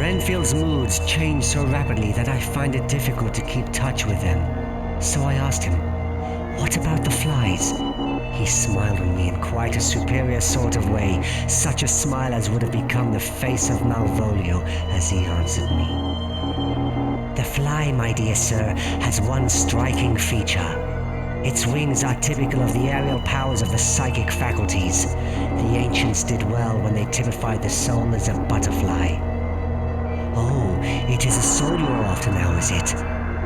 Renfield's moods change so rapidly that I find it difficult to keep touch with them. So I asked him, "What about the flies?" He smiled on me in quite a superior sort of way, such a smile as would have become the face of Malvolio as he answered me. "The fly, my dear sir, has one striking feature. Its wings are typical of the aerial powers of the psychic faculties. The ancients did well when they typified the soul as a butterfly." "Oh, it is a soul you are after now, is it?"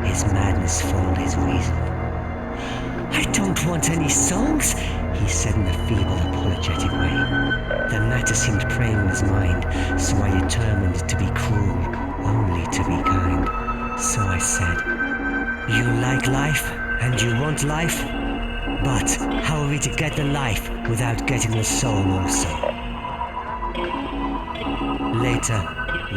His madness foiled his reason. "I don't want any souls," he said in a feeble, apologetic way. The matter seemed preying on his mind, so I determined to be cruel, only to be kind. So I said, "You like life, and you want life? But how are we to get the life without getting the soul also?" Later,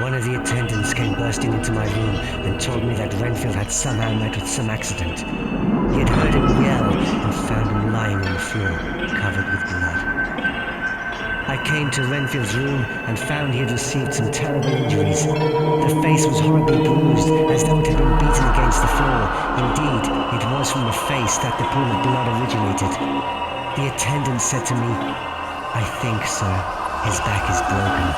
one of the attendants came bursting into my room and told me that Renfield had somehow met with some accident. He had heard him yell and found him lying on the floor, covered with blood. I came to Renfield's room and found he had received some terrible injuries. The face was horribly bruised, as though it had been beaten against the floor. Indeed, it was from the face that the pool of blood originated. The attendant said to me, "I think, sir, his back is broken.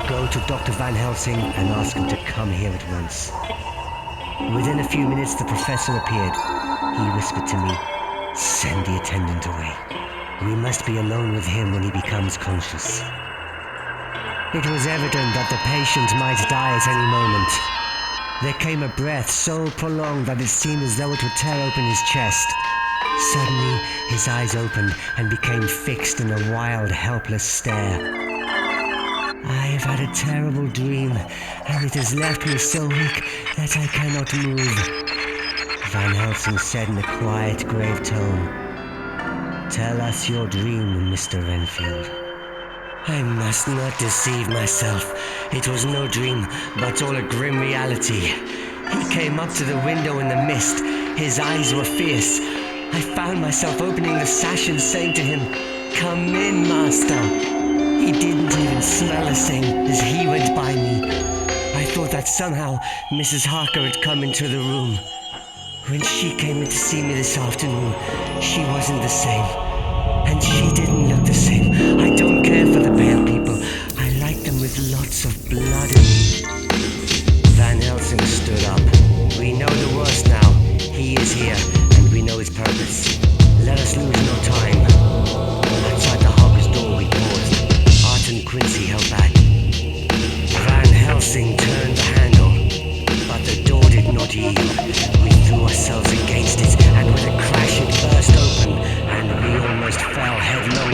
Go to Dr. Van Helsing and ask him to come here at once." Within a few minutes, the professor appeared. He whispered to me, "Send the attendant away. We must be alone with him when he becomes conscious." It was evident that the patient might die at any moment. There came a breath so prolonged that it seemed as though it would tear open his chest. Suddenly, his eyes opened and became fixed in a wild, helpless stare. "I have had a terrible dream, and it has left me so weak that I cannot move," Van Helsing said in a quiet, grave tone. "Tell us your dream, Mr. Renfield." I must not deceive myself. It was no dream, but all a grim reality. He came up to the window in the mist. His eyes were fierce. I found myself opening the sash and saying to him, "Come in, master." He didn't even smell the same as he went by me. I thought that somehow Mrs. Harker had come into the room. When she came in to see me this afternoon, she wasn't the same. And she didn't look the same. I don't care for the pale people. I like them with lots of blood in them. Van Helsing stood up. "We know the worst now. He is here, and we know his purpose. Let us lose no time." Outside the Harker's door we paused. Art and Quincy held back. Van Helsing turned the handle, but the door did not yield. We threw ourselves against it, and with a crash it burst open, and we almost fell headlong